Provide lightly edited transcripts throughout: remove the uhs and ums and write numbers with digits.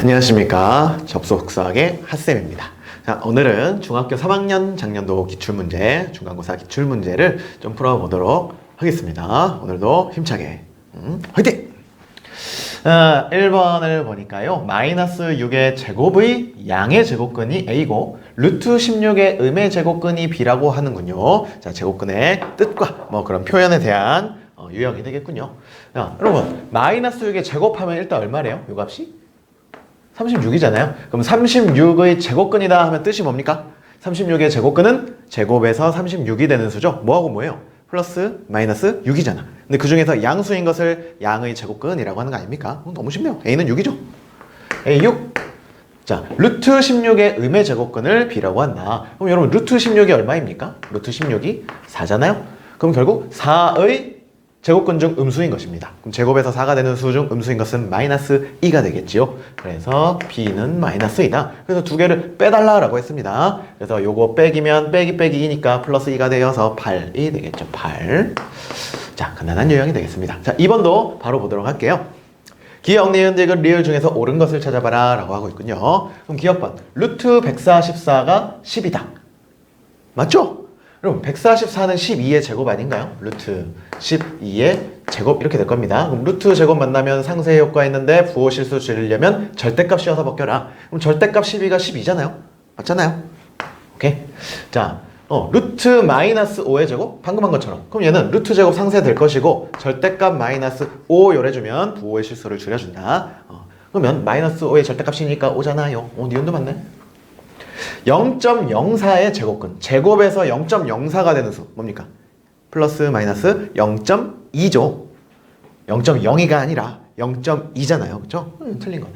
안녕하십니까. 접속수학의 핫쌤입니다. 자, 오늘은 중학교 3학년 작년도 기출문제, 중간고사 기출문제를 좀 풀어보도록 하겠습니다. 오늘도 힘차게 화이팅! 1번을 보니까요. 마이너스 6의 제곱의 양의 제곱근이 A고 루트 16의 음의 제곱근이 B라고 하는군요. 자, 제곱근의 뜻과 뭐 그런 표현에 대한 유형이 되겠군요. 자, 여러분 마이너스 6의 제곱하면 일단 얼마래요? 요 값이? 36이잖아요. 그럼 36의 제곱근이다 하면 뜻이 뭡니까? 36의 제곱근은 제곱에서 36이 되는 수죠. 뭐하고 뭐예요? 플러스 마이너스 6이잖아. 근데 그 중에서 양수인 것을 양의 제곱근이라고 하는 거 아닙니까? 너무 쉽네요. A는 6이죠. A 6. 자, 루트 16의 음의 제곱근을 B라고 한다. 그럼 여러분 루트 16이 얼마입니까? 루트 16이 4잖아요. 그럼 결국 4의 제곱근 중 음수인 것입니다. 그럼 제곱에서 4가 되는 수 중 음수인 것은 마이너스 2가 되겠지요. 그래서 B는 마이너스 2다. 그래서 두 개를 빼달라고 했습니다. 그래서 요거 빼기면 빼기 2니까 플러스 2가 되어서 8이 되겠죠. 8. 자, 간단한 유형이 되겠습니다. 자, 2번도 바로 보도록 할게요. 기억, 니은, 디귿, 리을 중에서 옳은 것을 찾아봐라 라고 하고 있군요. 그럼 기억번 루트 144가 10이다. 맞죠? 여러분 144는 12의 제곱 아닌가요? 루트 12의 제곱 이렇게 될 겁니다. 그럼 루트 제곱 만나면 상쇄 효과 있는데 부호 실수 줄이려면 절대값 씌워서 벗겨라. 그럼 절대값 12가 12잖아요. 맞잖아요. 오케이. 자, 루트 마이너스 5의 제곱 방금 한 것처럼. 그럼 얘는 루트 제곱 상쇄 될 것이고 절대값 마이너스 5 요래주면 부호의 실수를 줄여준다. 그러면 마이너스 5의 절대값이니까 5잖아요. 니은도 맞네. 0.04의 제곱근. 제곱에서 0.04가 되는 수. 뭡니까? 플러스 마이너스 0.2죠. 0.02가 아니라 0.2잖아요. 그쵸? 틀린 거네.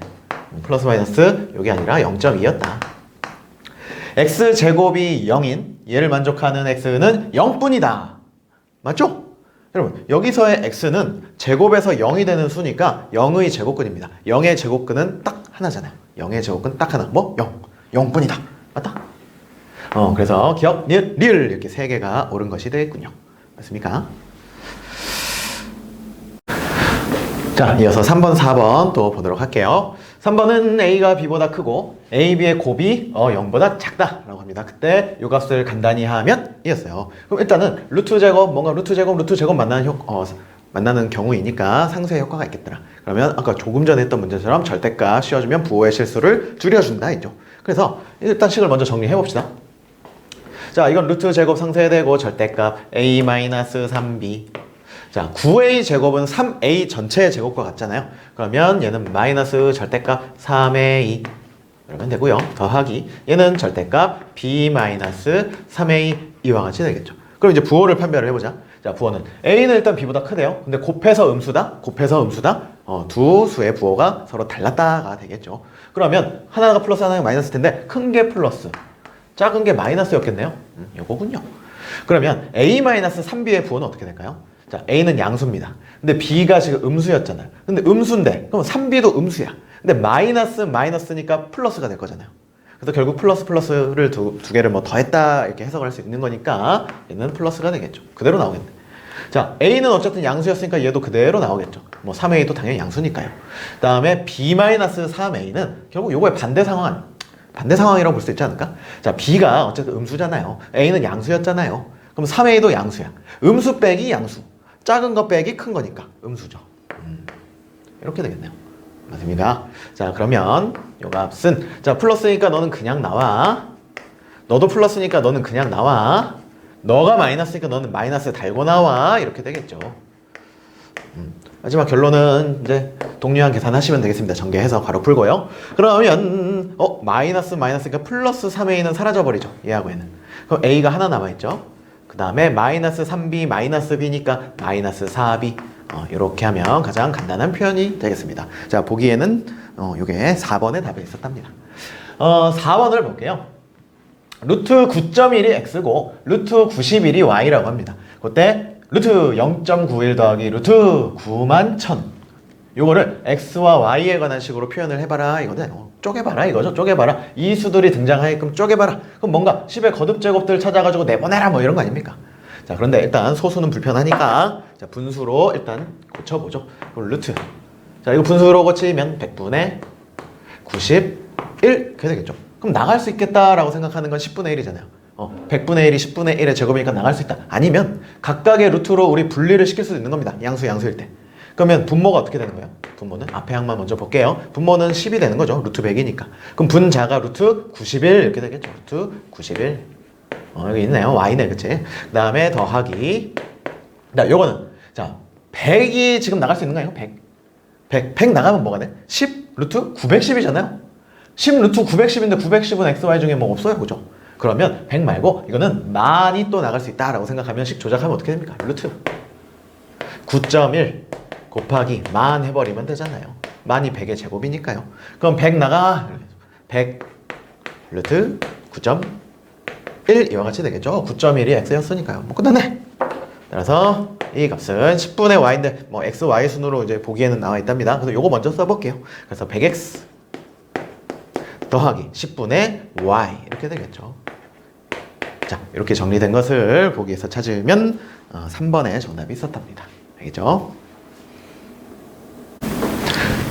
플러스 마이너스 요게 아니라 0.2였다. x제곱이 0인 얘를 만족하는 x는 0뿐이다. 맞죠? 여러분 여기서의 x는 제곱에서 0이 되는 수니까 0의 제곱근입니다. 0의 제곱근은 딱 하나잖아요. 0의 제곱근 딱 하나. 뭐? 0. 0뿐이다. 맞다? 그래서 기억, 니은, 리을 이렇게 세 개가 옳은 것이 되겠군요. 맞습니까? 자, 이어서 3번, 4번 또 보도록 할게요. 3번은 A가 B보다 크고 A, B의 곱이 0보다 작다 라고 합니다. 그때 이 값을 간단히 하면 이었어요. 그럼 일단은 루트 제곱, 뭔가 루트 제곱 만나는 경우이니까 상쇄 효과가 있겠더라. 그러면 아까 조금 전에 했던 문제처럼 절대값 씌워주면 부호의 실수를 줄여준다 있죠. 그래서 일단 식을 먼저 정리해 봅시다. 자, 이건 루트 제곱 상쇄되고 절대값 A-3B. 자, 9A 제곱은 3A 전체의 제곱과 같잖아요. 그러면 얘는 마이너스 절대값 3A 이러면 되고요. 더하기 얘는 절대값 B-3A 이와 같이 되겠죠. 그럼 이제 부호를 판별을 해보자. 자, 부호는 A는 일단 B보다 크대요. 근데 곱해서 음수다? 두 수의 부호가 서로 달랐다가 되겠죠. 그러면 하나가 플러스 하나가 마이너스 텐데 큰 게 플러스, 작은 게 마이너스였겠네요. 요거군요. 그러면 A-3B의 부호는 어떻게 될까요? 자, A는 양수입니다. 근데 B가 지금 음수였잖아요. 근데 음수인데 그럼 3B도 음수야. 근데 마이너스니까 플러스가 될 거잖아요. 그래서 결국 플러스를 두 개를 뭐 더했다 이렇게 해석을 할 수 있는 거니까 얘는 플러스가 되겠죠. 그대로 나오겠네. 자, A는 어쨌든 양수였으니까 얘도 그대로 나오겠죠. 뭐 3A도 당연히 양수니까요. 그 다음에 B-3A는 결국 요거의 반대 상황이라고 볼 수 있지 않을까? 자, B가 어쨌든 음수잖아요. A는 양수였잖아요. 그럼 3A도 양수야. 음수 빼기 양수. 작은 거 빼기 큰 거니까 음수죠. 이렇게 되겠네요. 맞습니다. 자, 그러면 요 값은 자, 플러스니까 너는 그냥 나와. 너도 플러스니까 너는 그냥 나와. 너가 마이너스니까 너는 마이너스 달고 나와. 이렇게 되겠죠. 마지막 결론은 이제 동류한 계산하시면 되겠습니다. 전개해서 바로 풀고요. 그러면 마이너스니까 플러스 3A는 사라져버리죠. 얘하고 얘는. 그럼 A가 하나 남아있죠. 그 다음에 마이너스 3B 마이너스 B니까 마이너스 4B 이렇게 하면 가장 간단한 표현이 되겠습니다. 자, 보기에는 요게 4번의 답이 있었답니다. 4번을 볼게요. 루트 9.1이 x고 루트 91이 y라고 합니다. 그때 루트 0.91 더하기 루트 9만1000 요거를 x와 y에 관한 식으로 표현을 해봐라 이거는 쪼개봐라 이거죠. 쪼개봐라. 이 수들이 등장하게끔 쪼개봐라. 그럼 뭔가 10의 거듭제곱들 찾아가지고 내보내라 뭐 이런 거 아닙니까? 자, 그런데 일단 소수는 불편하니까 자, 분수로 일단 고쳐보죠. 그럼 루트. 자, 이거 분수로 고치면 100분의 91 이렇게 되겠죠. 그럼 나갈 수 있겠다라고 생각하는 건 10분의 1이잖아요. 100분의 1이 10분의 1의 제곱이니까 나갈 수 있다. 아니면 각각의 루트로 우리 분리를 시킬 수도 있는 겁니다. 양수일 때. 그러면 분모가 어떻게 되는 거예요? 분모는 앞에 항만 먼저 볼게요. 분모는 10이 되는 거죠. 루트 100이니까. 그럼 분자가 루트 91 이렇게 되겠죠. 루트 91. 여기 있네요. y네, 그치? 그 다음에 더하기. 자, 요거는. 자, 100이 지금 나갈 수 있는 거예요? 100 나가면 뭐가 돼? 10 루트 910이잖아요? 10 루트 910인데 910은 xy 중에 뭐 없어요. 그죠? 그러면 100 말고 이거는 만이 또 나갈 수 있다라고 생각하면 식 조작하면 어떻게 됩니까? 루트 9.1 곱하기 만 해버리면 되잖아요. 만이 100의 제곱이니까요. 그럼 100 나가 100 루트 9.1 이와 같이 되겠죠. 9.1이 x였으니까요. 뭐 끝났네. 따라서 이 값은 10분의 y인데 뭐 x, y 순으로 이제 보기에는 나와 있답니다. 그래서 요거 먼저 써볼게요. 그래서 100x 더하기 10분의 y 이렇게 되겠죠. 자, 이렇게 정리된 것을 보기에서 찾으면 3번에 정답이 있었답니다. 알겠죠?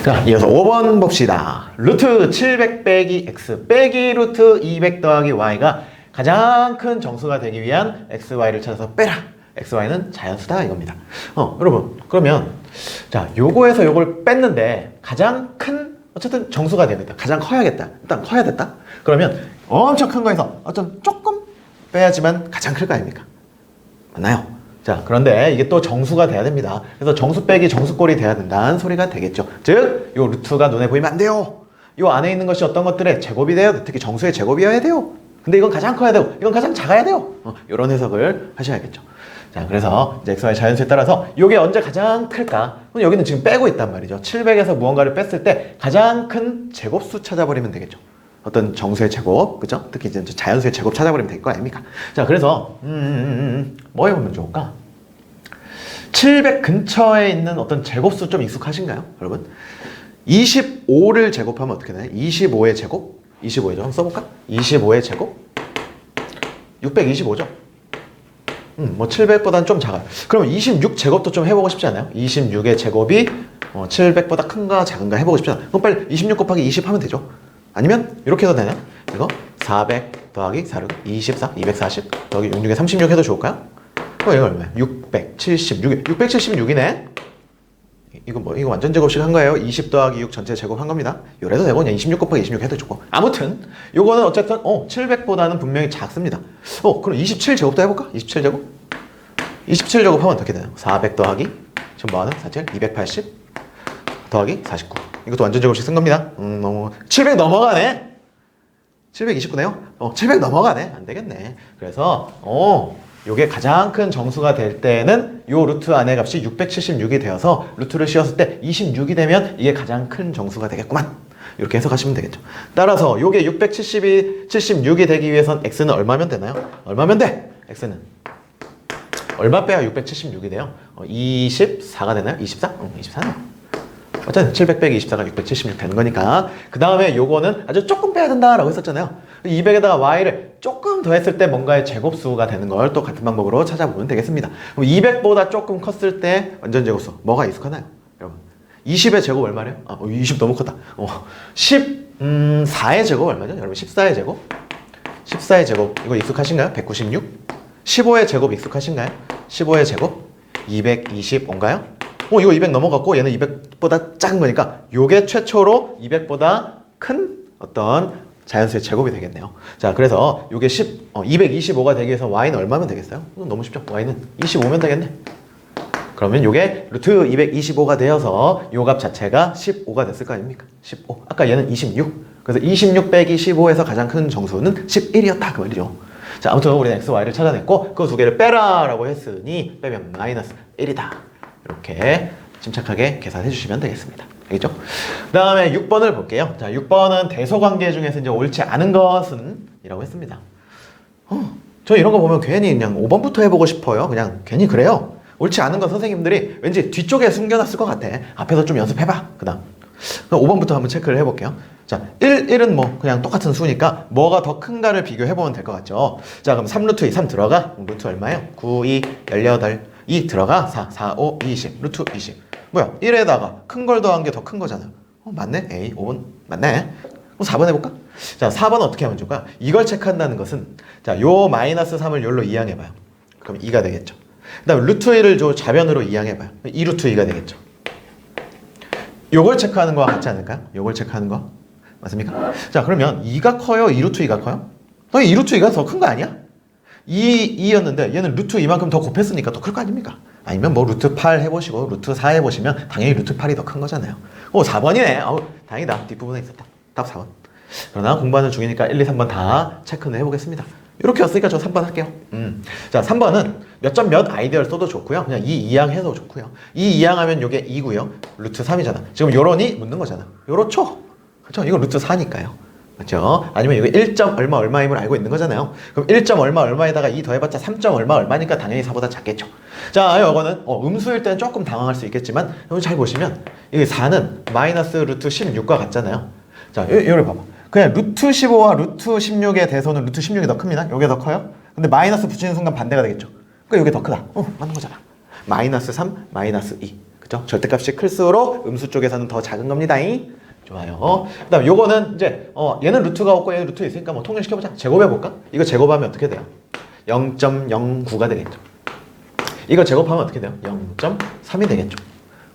자, 이어서 5번 봅시다. 루트 700 빼기 x 빼기 루트 200 더하기 y가 가장 큰 정수가 되기 위한 x, y를 찾아서 빼라. x, y는 자연수다 이겁니다. 여러분, 그러면 자, 요거에서 요걸 뺐는데 가장 큰 어쨌든 정수가 되겠다. 가장 커야겠다. 일단 커야 됐다. 그러면 엄청 큰 거에서 어떤 조금 빼야지만 가장 클 거 아닙니까? 맞나요? 자, 그런데 이게 또 정수가 돼야 됩니다. 그래서 정수 빼기 정수꼴이 돼야 된다는 소리가 되겠죠. 즉, 요 루트가 눈에 보이면 안 돼요. 요 안에 있는 것이 어떤 것들의 제곱이 돼야 돼. 특히 정수의 제곱이어야 돼요. 근데 이건 가장 커야 되고 이건 가장 작아야 돼요. 이런 해석을 하셔야겠죠. 자, 그래서 이제 xy 자연수에 따라서 이게 언제 가장 클까? 그럼 여기는 지금 빼고 있단 말이죠. 700에서 무언가를 뺐을 때 가장 큰 제곱수 찾아버리면 되겠죠. 어떤 정수의 제곱, 그죠? 특히 이제 자연수의 제곱 찾아버리면 될 거 아닙니까? 자, 그래서 뭐 해보면 좋을까? 700 근처에 있는 어떤 제곱수 좀 익숙하신가요, 여러분? 25를 제곱하면 어떻게 되나요? 25의 제곱? 25죠. 한번 써볼까? 25의 제곱? 625죠. 뭐 700보다는 좀 작아요. 그럼 26 제곱도 좀 해보고 싶지 않아요? 26의 제곱이 700보다 큰가 작은가 해보고 싶지 않아요? 그럼 빨리 26 곱하기 20 하면 되죠. 아니면 이렇게 해도 되나요? 이거 400 더하기 4, 24, 240 더하기 66에 36 해도 좋을까요? 이거 얼마야? 676, 676이네? 이거 완전 제곱식 한 거예요. 20 더하기 6 전체 제곱 한 겁니다. 요래도 되고 그냥 26 곱하기 26 해도 좋고. 아무튼 요거는 어쨌든 700보다는 분명히 작습니다. 그럼 27 제곱도 해볼까? 27 제곱? 27 제곱 하면 어떻게 되나요? 400 더하기 지금 뭐하는? 47? 280 더하기 49. 이것도 완전 제곱식 쓴 겁니다. 700 넘어가네? 729네요? 700 넘어가네? 안 되겠네. 그래서 요게 가장 큰 정수가 될 때는 요 루트 안의 값이 676이 되어서 루트를 씌웠을 때 26이 되면 이게 가장 큰 정수가 되겠구만. 이렇게 해석하시면 되겠죠. 따라서 요게 676이 되기 위해선 x는 얼마면 되나요? 얼마면 돼? x는 얼마 빼야 676이 돼요? 24가 되나요? 24? 24네요. 어쨌든 700 빼기 24가 676 되는 거니까. 그 다음에 요거는 아주 조금 빼야 된다라고 했었잖아요. 200에다가 y를 조금 더했을 때 뭔가의 제곱수가 되는 걸 또 같은 방법으로 찾아보면 되겠습니다. 그럼 200보다 조금 컸을 때 완전 제곱수 뭐가 익숙하나요? 여러분 20의 제곱 얼마래요? 20 너무 컸다. 14의 제곱 얼마죠? 여러분 14의 제곱? 14의 제곱 이거 익숙하신가요? 196? 15의 제곱 익숙하신가요? 15의 제곱? 225인가요? 이거 200 넘어갔고 얘는 200보다 작은 거니까 요게 최초로 200보다 큰 어떤 자연수의 제곱이 되겠네요. 자, 그래서 요게 225가 되기 위해서 y는 얼마면 되겠어요? 너무 쉽죠? y는 25면 되겠네. 그러면 요게 루트 225가 되어서 요 값 자체가 15가 됐을 거 아닙니까? 15. 아까 얘는 26. 그래서 26 빼기 15에서 가장 큰 정수는 11이었다 그 말이죠. 자, 아무튼 우리는 x, y를 찾아냈고 그 두 개를 빼라 라고 했으니 빼면 마이너스 1이다. 이렇게 침착하게 계산해 주시면 되겠습니다. 알겠죠? 그 다음에 6번을 볼게요. 자, 6번은 대소관계 중에서 이제 옳지 않은 것은 이라고 했습니다. 저 이런 거 보면 괜히 그냥 5번부터 해보고 싶어요. 그냥 괜히 그래요. 옳지 않은 건 선생님들이 왠지 뒤쪽에 숨겨놨을 것 같아. 앞에서 좀 연습해봐. 그 다음 5번부터 한번 체크를 해볼게요. 자, 1은 뭐 그냥 똑같은 수니까 뭐가 더 큰가를 비교해보면 될 것 같죠. 자, 그럼 3루트 2, 3 들어가. 루트 얼마예요? 9, 2, 18 2 들어가 4, 4, 5, 20 루트 20 뭐야 1에다가 큰 걸 더한 게 더 큰 거잖아요. 맞네. A, 5번 맞네. 그럼 4번 해볼까? 자, 4번은 어떻게 하면 좋을까? 이걸 체크한다는 것은 자, 요 마이너스 3을 요로 이항해봐요. 그럼 2가 되겠죠. 그 다음 루트 1을 저 좌변으로 이항해봐요. 2 루트 2가 되겠죠. 요걸 체크하는 거와 같지 않을까요? 요걸 체크하는 거 맞습니까? 자, 그러면 2가 커요? 2 루트 2가 커요? 당연히 2 루트 2가 더 큰 거 아니야? 2였는데 얘는 루트 2만큼 더 곱했으니까 더 클 거 아닙니까? 아니면 뭐 루트 8 해보시고 루트 4 해보시면 당연히 루트 8이 더 큰 거잖아요. 오, 4번이네. 어우, 다행이다. 뒷부분에 있었다. 답 4번. 그러나 공부하는 중이니까 1, 2, 3번 다 체크는 해보겠습니다. 이렇게 였으니까 저 3번 할게요. 자, 3번은 몇 점 몇 아이디어를 써도 좋고요. 그냥 이 이항해도 좋고요. 이 이항하면 요게 2고요. 루트 3이잖아. 지금 요런이 묻는 거잖아. 요렇죠? 그렇죠? 이거 루트 4니까요. 그렇죠? 아니면 이거 1점 얼마 얼마임을 알고 있는 거잖아요. 그럼 1점 얼마 얼마에다가 2 더해봤자 3점 얼마 얼마니까 당연히 4보다 작겠죠. 자, 이거는 음수일 때는 조금 당황할 수 있겠지만 여러분 잘 보시면 이게 4는 마이너스 루트 16과 같잖아요. 자, 이걸 봐봐. 그냥 루트 15와 루트 16의 대소는 루트 16이 더 큽니다. 이게 더 커요. 근데 마이너스 붙이는 순간 반대가 되겠죠. 그러니까 이게 더 크다. 맞는 거잖아. 마이너스 3, 마이너스 2. 그죠? 절대값이 클수록 음수 쪽에서는 더 작은 겁니다. 좋아요. 그 다음 요거는 이제 얘는 루트가 없고 얘는 루트 있으니까 뭐 통일시켜보자. 제곱해볼까? 이거 제곱하면 어떻게 돼요? 0.09가 되겠죠. 이거 제곱하면 어떻게 돼요? 0.3이 되겠죠.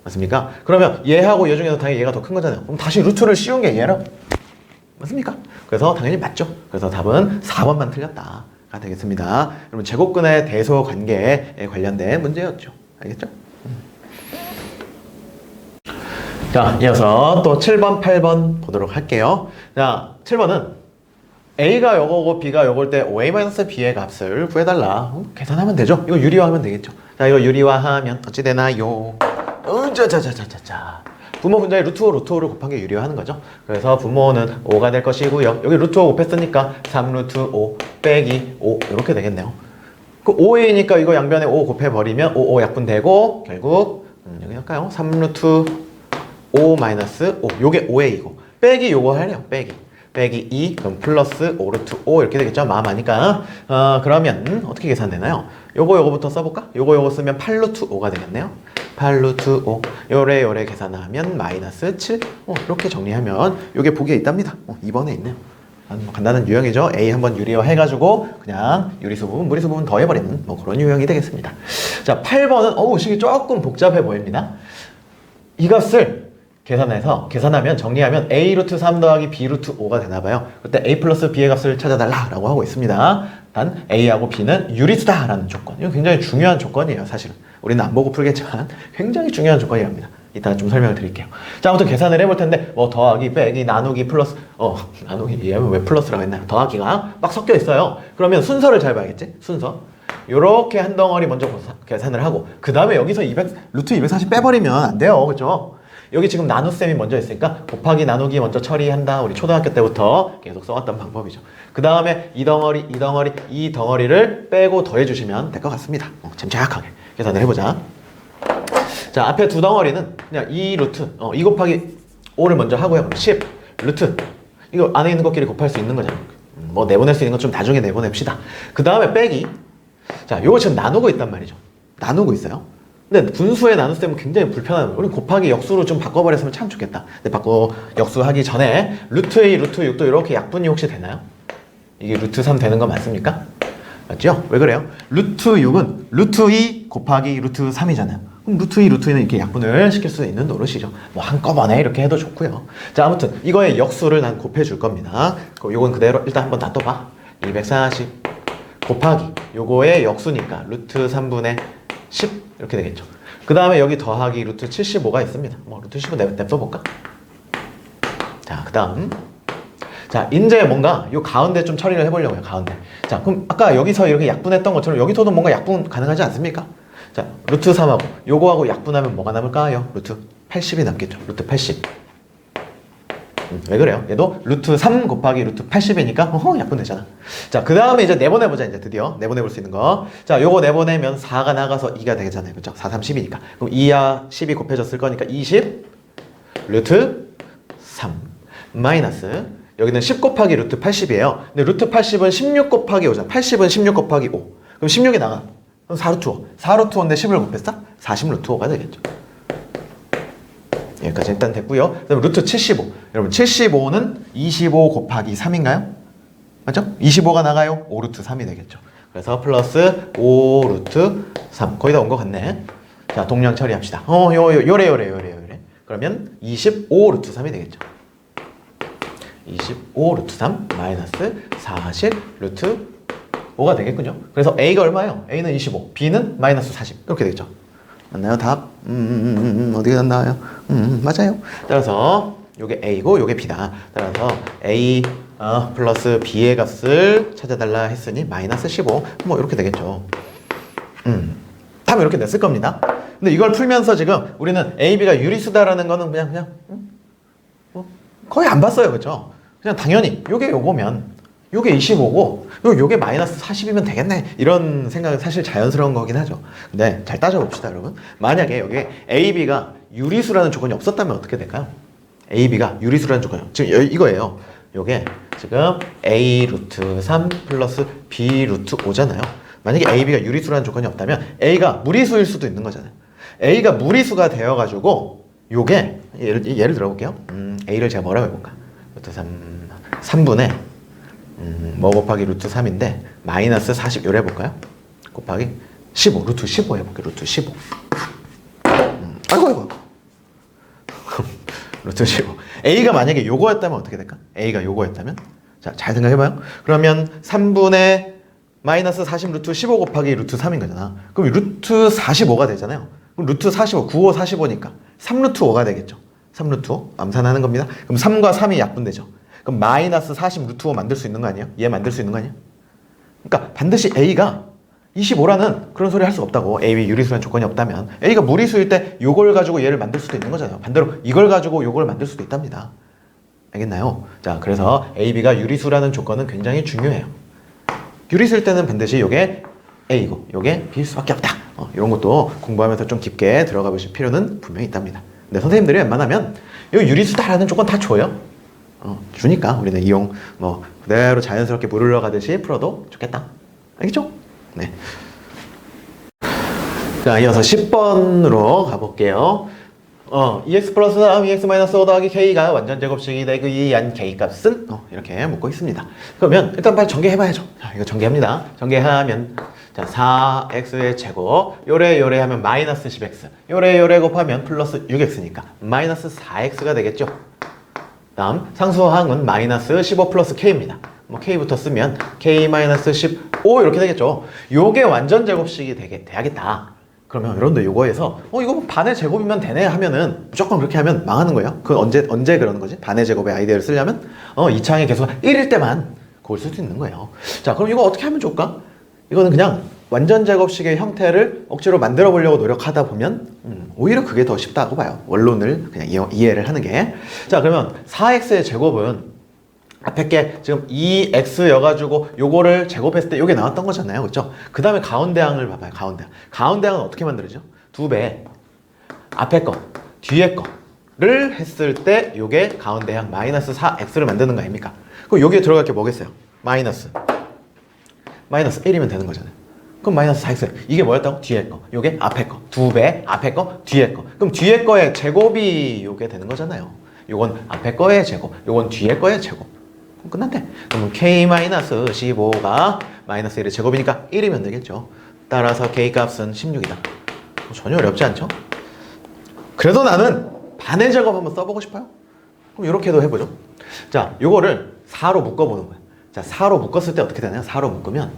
맞습니까? 그러면 얘하고 얘 중에서 당연히 얘가 더 큰 거잖아요. 그럼 다시 루트를 씌운 게 얘라. 맞습니까? 그래서 당연히 맞죠. 그래서 답은 4번만 틀렸다가 되겠습니다. 여러분 제곱근의 대소 관계에 관련된 문제였죠. 알겠죠? 자, 이어서 또 7번, 8번 보도록 할게요. 자, 7번은 A가 요거고 B가 요걸 때 OA-B의 값을 구해달라. 계산하면 되죠? 이거 유리화하면 되겠죠? 자, 이거 유리화하면 어찌 되나요? 자자자자자자. 분모 분자에 루트 5, 루트 5를 곱한 게 유리화하는 거죠. 그래서 분모는 5가 될 것이고요. 여기 루트 5 곱했으니까 3 루트 5 빼기 5 이렇게 되겠네요. 그 5A니까 이거 양변에 5 곱해버리면 5, 5 약분되고 결국 여기 할까요? 3 루트 5 마이너스 5 요게 5A이고 빼기 요거 하래요. 빼기 2 그럼 플러스 5 루트 5 이렇게 되겠죠. 마음 아니까 그러면 어떻게 계산되나요? 요거부터 써볼까? 요거 쓰면 8 루트 5가 되겠네요. 8 루트 5 요래 계산하면 마이너스 7 이렇게 정리하면 요게 보기에 있답니다. 2번에 있네요. 간단한 유형이죠. A 한번 유리화 해가지고 그냥 유리수 부분, 무리수 부분 더해버리는 뭐 그런 유형이 되겠습니다. 자, 8번은 식이 조금 복잡해 보입니다. 이 값을 계산하면 정리하면 A 루트 3 더하기 B 루트 5가 되나봐요. 그때 A 플러스 B의 값을 찾아달라고 하고 있습니다. 단 A하고 B는 유리수다라는 조건. 이거 굉장히 중요한 조건이에요. 사실은 우리는 안 보고 풀겠지만 굉장히 중요한 조건이랍니다. 이따가 좀 설명을 드릴게요. 자, 아무튼 계산을 해볼 텐데 뭐 더하기, 빼기, 나누기, 플러스 나누기 얘는 왜 플러스라고 했나요? 더하기가 막 섞여 있어요. 그러면 순서를 잘 봐야겠지? 순서 요렇게 한 덩어리 먼저 계산을 하고 그 다음에 여기서 루트 240 빼버리면 안 돼요. 그렇죠? 여기 지금 나눗셈이 먼저 있으니까 곱하기 나누기 먼저 처리한다. 우리 초등학교 때부터 계속 써왔던 방법이죠. 그 다음에 이 덩어리를 빼고 더해주시면 될 것 같습니다. 침착하게 계산을 해보자. 자, 앞에 두 덩어리는 그냥 2 루트 2 곱하기 5를 먼저 하고요. 10 루트 이거 안에 있는 것끼리 곱할 수 있는 거잖아요. 뭐 내보낼 수 있는 건 좀 나중에 내보냅시다. 그 다음에 빼기. 자, 요거 지금 나누고 있단 말이죠. 나누고 있어요. 근데 분수의 나눗셈은 굉장히 불편한 거예요. 우리 곱하기 역수로 좀 바꿔버렸으면 참 좋겠다. 근데 역수하기 전에 루트 A, 루트 6도 이렇게 약분이 혹시 되나요? 이게 루트 3 되는 거 맞습니까? 맞죠? 왜 그래요? 루트 6은 루트 2 곱하기 루트 3이잖아요. 그럼 루트 2, 루트 2는 이렇게 약분을 시킬 수 있는 노릇이죠. 뭐 한꺼번에 이렇게 해도 좋고요. 자, 아무튼 이거의 역수를 난 곱해줄 겁니다. 요건 그대로 일단 한번 놔둬봐. 240 곱하기 요거의 역수니까 루트 3분의 10 이렇게 되겠죠. 그 다음에 여기 더하기 루트 75가 있습니다. 뭐 루트 15 냅둬볼까? 자, 그 다음 자, 이제 뭔가 요 가운데 좀 처리를 해보려고요. 가운데. 자, 그럼 아까 여기서 이렇게 약분했던 것처럼 여기서도 뭔가 약분 가능하지 않습니까? 자, 루트 3하고 요거하고 약분하면 뭐가 남을까요? 루트 80이 남겠죠. 루트 80. 왜 그래요? 얘도 루트 3 곱하기 루트 80이니까 약분되잖아. 자, 그 다음에 이제 내보내보자. 이제 드디어 내보내볼 수 있는 거. 자, 요거 내보내면 4가 나가서 2가 되잖아요. 그렇죠? 4, 3, 10이니까. 그럼 2와 10이 곱해졌을 거니까 20 루트 3 마이너스 여기는 10 곱하기 루트 80이에요. 근데 루트 80은 16 곱하기 5잖아. 80은 16 곱하기 5. 그럼 16이 나가. 그럼 4 루트 5. 4 루트 5인데 10을 곱했어? 40 루트 5가 되겠죠. 여기까지 일단 됐고요. 그다음에 루트 75. 여러분 75는 25 곱하기 3인가요? 맞죠? 25가 나가요. 5 루트 3이 되겠죠. 그래서 플러스 5 루트 3. 거의 다 온 것 같네. 자, 동량 처리합시다. 요래. 그러면 25 루트 3이 되겠죠. 25 루트 3 마이너스 40 루트 5가 되겠군요. 그래서 A가 얼마예요? A는 25, B는 마이너스 40. 이렇게 되겠죠. 맞나요? 답? 어디가 나와요? 맞아요. 따라서 요게 A고 요게 B다. 따라서 A 플러스 B의 값을 찾아달라 했으니 마이너스 15. 뭐 이렇게 되겠죠. 답은 이렇게 냈을 겁니다. 근데 이걸 풀면서 지금 우리는 A, B가 유리수다라는 거는 그냥 거의 안 봤어요. 그렇죠? 그냥 당연히 요게 요거면 요게 25고 요게 마이너스 40이면 되겠네 이런 생각은 사실 자연스러운 거긴 하죠. 근데 잘 따져봅시다 여러분. 만약에 여기 A, B가 유리수라는 조건이 없었다면 어떻게 될까요? A, B가 유리수라는 조건이요. 지금 이거예요. 요게 지금 A 루트 3 플러스 B 루트 5잖아요. 만약에 A, B가 유리수라는 조건이 없다면 A가 무리수일 수도 있는 거잖아요. A가 무리수가 되어가지고 요게 예를 들어볼게요. A를 제가 뭐라고 해볼까? 루트 3분의 뭐 곱하기 루트 3인데 마이너스 40 요래 해볼까요? 곱하기 15 루트 15 해볼게요. 루트 15 아이고 루트 15 A가 만약에 요거였다면 어떻게 될까? A가 요거였다면 자, 잘 생각해봐요. 그러면 3분의 마이너스 40 루트 15 곱하기 루트 3인 거잖아. 그럼 루트 45가 되잖아요. 그럼 루트 45 95 45니까 3 루트 5가 되겠죠. 3 루트 5 암산하는 겁니다. 그럼 3과 3이 약분되죠. 그럼 마이너스 40 루트 5 만들 수 있는 거 아니에요? 얘 만들 수 있는 거 아니에요? 그러니까 반드시 A가 25라는 그런 소리 할 수 없다고. A 유리수라는 조건이 없다면 A가 무리수일 때 요걸 가지고 얘를 만들 수도 있는 거잖아요. 반대로 이걸 가지고 요걸 만들 수도 있답니다. 알겠나요? 자, 그래서 A, B가 유리수라는 조건은 굉장히 중요해요. 유리수일 때는 반드시 요게 A고 요게 B일 수밖에 없다. 이런 것도 공부하면서 좀 깊게 들어가 보실 필요는 분명히 있답니다. 근데 선생님들이 웬만하면 요 유리수다라는 조건 다 줘요. 주니까 우리는 이용 그대로 자연스럽게 물 흘러가듯이 풀어도 좋겠다. 알겠죠? 네. 자, 이어서 10번으로 가볼게요. EX 플러스 3, EX 마이너스 5 더하기 K가 완전 제곱식이 되기 위한 K 값은 이렇게 묻고 있습니다. 그러면 일단 빨리 전개해봐야죠. 자, 이거 전개합니다. 전개하면 자, 4x의 제곱 요래 하면 마이너스 10x 요래 곱하면 플러스 6x니까 마이너스 4x가 되겠죠. 다음 상수항은 마이너스 15 플러스 k입니다. 뭐 k부터 쓰면 k 마이너스 15 이렇게 되겠죠. 요게 완전 제곱식이 돼야겠다. 그러면 여러분들 요거에서 이거 반의 제곱이면 되네 하면은 무조건 그렇게 하면 망하는 거예요. 그 언제 그러는 거지? 반의 제곱의 아이디어를 쓰려면 이 창의 개수가 1일 때만 그걸 쓸 수 있는 거예요. 자, 그럼 이거 어떻게 하면 좋을까? 이거는 그냥 완전 제곱식의 형태를 억지로 만들어 보려고 노력하다 보면 오히려 그게 더 쉽다고 봐요. 원론을 그냥 이해를 하는 게. 자, 그러면 4x의 제곱은 앞에 게 지금 2x여가지고 요거를 제곱했을 때 요게 나왔던 거잖아요. 그렇죠? 그 다음에 가운데항을 봐봐요. 가운데항은 어떻게 만들어지죠? 2배 앞에 거 뒤에 거를 했을 때 요게 가운데항 마이너스 4x를 만드는 거 아닙니까? 그럼 여기에 들어갈 게 뭐겠어요? 마이너스 1이면 되는 거잖아요. 그럼 마이너스 4x 이게 뭐였다고? 뒤에 거 요게 앞에 거 2배 앞에 거 뒤에 거. 그럼 뒤에 거의 제곱이 요게 되는 거잖아요. 요건 앞에 거의 제곱 요건 뒤에 거의 제곱. 그럼 끝났대. 그러면 k-15가 마이너스 1의 제곱이니까 1이면 되겠죠. 따라서 k 값은 16이다. 전혀 어렵지 않죠? 그래도 나는 반의 제곱 한번 써보고 싶어요. 그럼 이렇게도 해보죠. 자, 요거를 4로 묶어보는 거야. 자, 4로 묶었을 때 어떻게 되나요? 4로 묶으면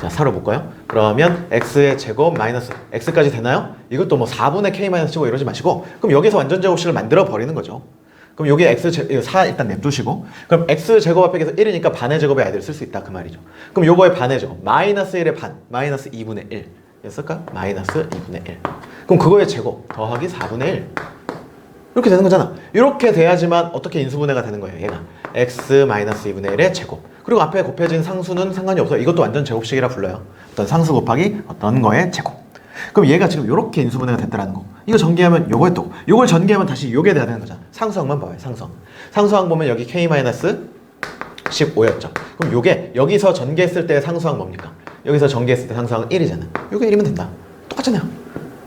자, 4로 묶어요. 그러면 x의 제곱 마이너스 x까지 되나요? 이것도 뭐 4분의 k-15 이러지 마시고 그럼 여기서 완전 제곱식을 만들어 버리는 거죠. 그럼 여기 x 4 일단 냅두시고 그럼 x 제곱 앞에 계속 1이니까 반의 제곱의 아이들을 쓸 수 있다 그 말이죠. 그럼 요거의 반의 제곱 마이너스 1의 반 마이너스 2분의 1 였을까? 마이너스 2분의 1 그럼 그거의 제곱 더하기 4분의 1 이렇게 되는 거잖아. 이렇게 돼야지만 어떻게 인수분해가 되는 거예요. 얘가 x 마이너스 2분의 1의 제곱 그리고 앞에 곱해진 상수는 상관이 없어요. 이것도 완전 제곱식이라 불러요. 어떤 상수 곱하기 어떤 거의 제곱. 그럼 얘가 지금 이렇게 인수분해가 됐다라는 거. 이거 전개하면 요거에 또 요걸 전개하면 다시 요게 돼야 되는 거잖아. 상수항만 봐봐요. 상수항 보면 여기 k-15였죠. 그럼 요게 여기서 전개했을 때 상수항 뭡니까? 여기서 전개했을 때 상수항은 1이잖아. 요게 1이면 된다. 똑같잖아요.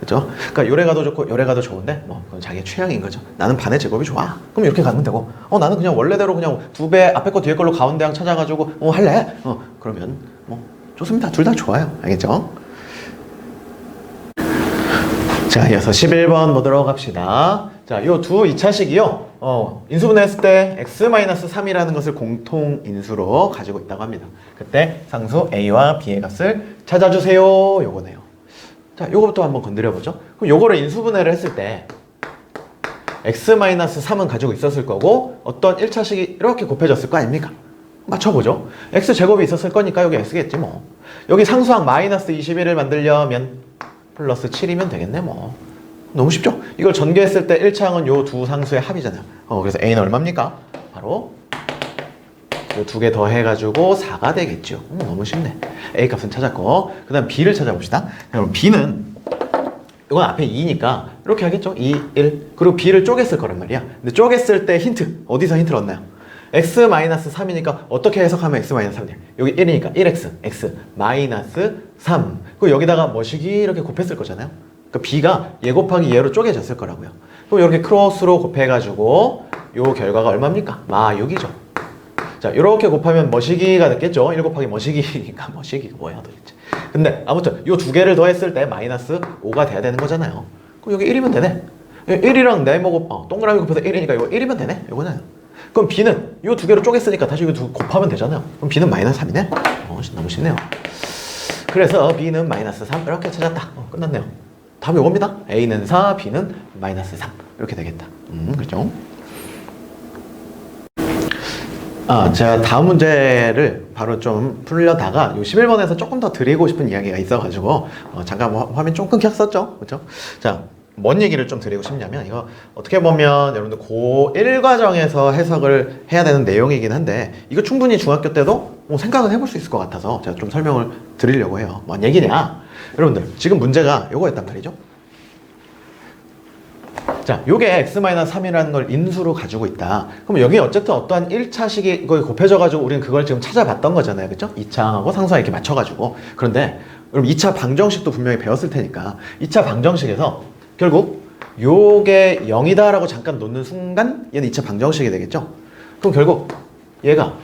그죠? 그러니까 요래 가도 좋고 요래 가도 좋은데 뭐 그건 자기의 취향인 거죠. 나는 반의 제곱이 좋아. 그럼 이렇게 가면 되고 나는 그냥 원래대로 그냥 2배 앞에 거 뒤에 걸로 가운데항 찾아가지고 할래? 그러면 뭐 좋습니다. 둘 다 좋아요. 알겠죠? 자, 이어서 11번 보도록 합시다. 자, 요 두 2차식이요. 인수분해했을 때 x-3이라는 것을 공통 인수로 가지고 있다고 합니다. 그때 상수 a와 b의 값을 찾아주세요. 요거네요. 자, 요거부터 한번 건드려보죠. 그럼 요거를 인수분해를 했을 때 x-3은 가지고 있었을 거고 어떤 1차식이 이렇게 곱해졌을 거 아닙니까? 맞춰보죠. x제곱이 있었을 거니까 여기 x겠지 뭐. 여기 상수항 마이너스 21을 만들려면 플러스 7이면 되겠네 뭐. 너무 쉽죠? 이걸 전개했을 때 1차항은 요 두 상수의 합이잖아요. 그래서 a는 얼마입니까? 바로 요 두 개 더 해가지고 4가 되겠죠. 너무 쉽네. a 값은 찾았고 그 다음 b를 찾아봅시다. 그럼 b는 이건 앞에 2니까 이렇게 하겠죠? 2, 1 그리고 b를 쪼갰을 거란 말이야. 근데 쪼갰을 때 힌트 어디서 힌트를 얻나요? x-3이니까 어떻게 해석하면 x-3이냐? 여기 1이니까 1x, x-3 그리고 여기다가 뭐시기 이렇게 곱했을 거잖아요. 그러니까 b가 얘 곱하기 얘로 쪼개졌을 거라고요. 그럼 이렇게 크로스로 곱해가지고 요 결과가 얼마입니까? 마6이죠. 자, 이렇게 곱하면 뭐시기가 됐겠죠? 1 곱하기 뭐시기니까 뭐시기가 뭐야 도대체. 근데 아무튼 요 두 개를 더했을 때 마이너스 5가 돼야 되는 거잖아요. 그럼 여기 1이면 되네. 1이랑 네모 동그라미 곱해서 1이니까 이거 1이면 되네. 요거는. 그럼 b는 요 두 개로 쪼갰으니까 다시 이거 두 곱하면 되잖아요. 그럼 b는 마이너스 3이네. 너무 쉽네요. 그래서 b는 마이너스 3 이렇게 찾았다. 끝났네요. 답이 이겁니다. a는 4, b는 마이너스 3 이렇게 되겠다. 그렇죠? 제가 다음 문제를 바로 좀 풀려다가 요 11번에서 조금 더 드리고 싶은 이야기가 있어가지고 잠깐 화면 좀 끊겼었죠? 그렇죠? 자, 뭔 얘기를 좀 드리고 싶냐면 이거 어떻게 보면 여러분들 고1 과정에서 해석을 해야 되는 내용이긴 한데 이거 충분히 중학교 때도 생각은 해볼 수 있을 것 같아서 제가 좀 설명을 드리려고 해요. 뭔 얘기냐? 여러분들 지금 문제가 요거였단 말이죠. 자, 요게 x-3이라는 걸 인수로 가지고 있다. 그럼 여기 어쨌든 어떠한 1차식이 이거 곱해져가지고 우리는 그걸 지금 찾아봤던 거잖아요. 그죠? 2차하고 상수항 이렇게 맞춰가지고. 그런데 여러분 2차 방정식도 분명히 배웠을 테니까 2차 방정식에서 결국 요게 0이다라고 잠깐 놓는 순간 얘는 2차 방정식이 되겠죠? 그럼 결국 얘가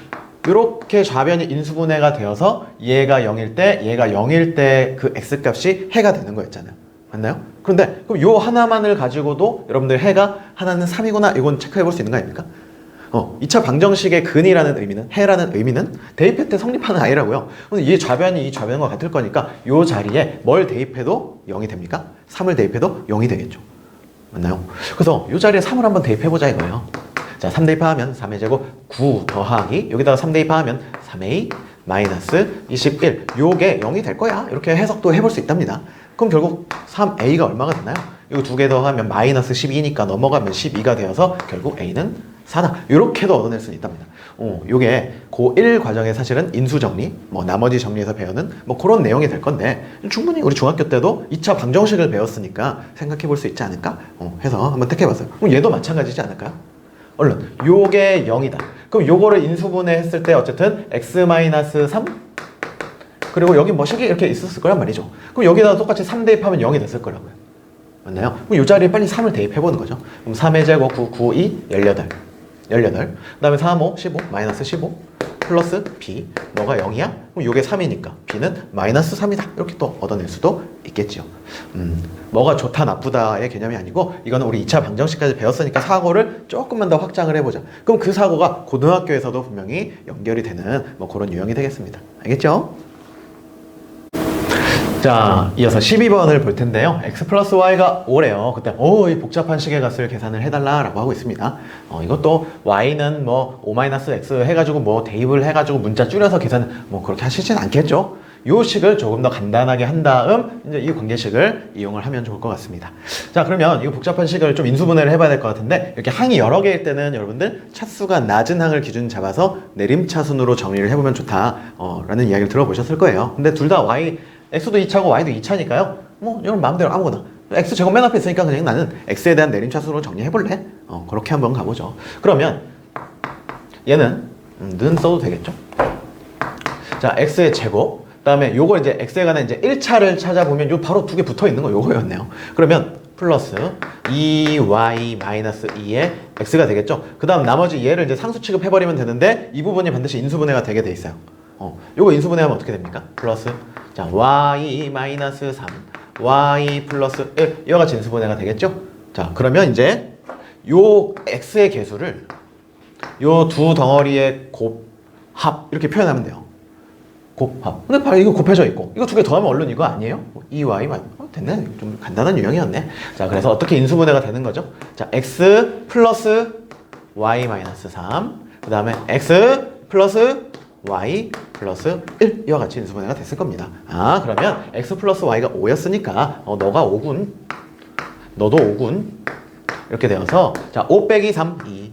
이렇게 좌변이 인수분해가 되어서 얘가 0일 때 얘가 0일 때 그 x값이 해가 되는 거였잖아요. 맞나요? 그런데 그럼 요 하나만을 가지고도 여러분들 해가 하나는 3이구나 이건 체크해 볼 수 있는 거 아닙니까? 2차 방정식의 근이라는 의미는 해라는 의미는 대입할 때 성립하는 아이라고요. 근데 이 좌변이 이 좌변과 같을 거니까 요 자리에 뭘 대입해도 0이 됩니까? 3을 대입해도 0이 되겠죠. 맞나요? 그래서 요 자리에 3을 한번 대입해 보자 이거예요. 자, 3 대입하면 3의 제곱 9 더하기 여기다가 3 대입하면 3a 마이너스 21 요게 0이 될 거야. 이렇게 해석도 해볼 수 있답니다. 그럼 결국 3a가 얼마가 되나요? 이거 두 개 더하면 마이너스 12니까 넘어가면 12가 되어서 결국 a는 4다. 이렇게도 얻어낼 수 있답니다. 요게 고1 과정에 사실은 인수정리, 나머지 정리해서 배우는 그런 내용이 될 건데 충분히 우리 중학교 때도 2차 방정식을 배웠으니까 생각해 볼 수 있지 않을까? 해서 한번 택해봤어요. 그럼 얘도 마찬가지지 않을까요? 얼른 요게 0이다. 그럼 요거를 인수분해 했을 때 어쨌든 x-3 그리고 여기 뭐시기 이렇게 있었을 거란 말이죠. 그럼 여기다가 똑같이 3 대입하면 0이 됐을 거라고요. 맞나요? 그럼 이 자리에 빨리 3을 대입해보는 거죠. 그럼 3의 제곱 9, 9, 2, 18. 그 다음에 3, 5, 15, 마이너스 15, 플러스 b. 너가 0이야? 그럼 이게 3이니까 b는 마이너스 3이다. 이렇게 또 얻어낼 수도 있겠죠. 뭐가 좋다 나쁘다의 개념이 아니고 이거는 우리 2차 방정식까지 배웠으니까 사고를 조금만 더 확장을 해보자. 그럼 그 사고가 고등학교에서도 분명히 연결이 되는 그런 유형이 되겠습니다. 알겠죠? 자, 이어서 12번을 볼 텐데요. x 플러스 y가 5래요. 그때 이 복잡한 식의 값을 계산을 해달라라고 하고 있습니다. 이것도 y는 5-x 해가지고 대입을 해가지고 문자 줄여서 계산 그렇게 하시진 않겠죠. 요 식을 조금 더 간단하게 한 다음 이제 이 관계식을 이용을 하면 좋을 것 같습니다. 자, 그러면 이 복잡한 식을 좀 인수분해를 해봐야 될 것 같은데 이렇게 항이 여러 개일 때는 여러분들 차수가 낮은 항을 기준 잡아서 내림차순으로 정리를 해보면 좋다 라는 이야기를 들어보셨을 거예요. 근데 둘 다 x도 2차고 y도 2차니까요. 여러분 마음대로 아무거나. x제곱 맨 앞에 있으니까 그냥 나는 x에 대한 내림차순으로 정리해볼래? 그렇게 한번 가보죠. 그러면 얘는 는 써도 되겠죠. 자, x의 제곱 다음에 요걸 이제 x에 관한 이제 1차를 찾아보면 요 바로 두 개 붙어 있는 거 요거였네요. 그러면 플러스 2y-2에 x가 되겠죠. 그 다음 나머지 얘를 이제 상수 취급해버리면 되는데 이 부분이 반드시 인수분해가 되게 돼 있어요. 요거 인수분해하면 어떻게 됩니까? 플러스 자 y-3 y 플러스 1 이와 같이 인수분해가 되겠죠. 자 그러면 이제 요 x의 개수를 요 두 덩어리의 곱합 이렇게 표현하면 돼요. 곱합. 근데 바로 이거 곱해져 있고 이거 두 개 더하면 얼른 이거 아니에요? 2y 됐네. 좀 간단한 유형이었네. 자 그래서 어떻게 인수분해가 되는 거죠? 자 x 플러스 y-3 그 다음에 x 플러스 y 플러스 1 이와 같이 인수분해가 됐을 겁니다. 아 그러면 x 플러스 y가 5였으니까 너가 5군 너도 5군 이렇게 되어서 자 5 빼기 3 2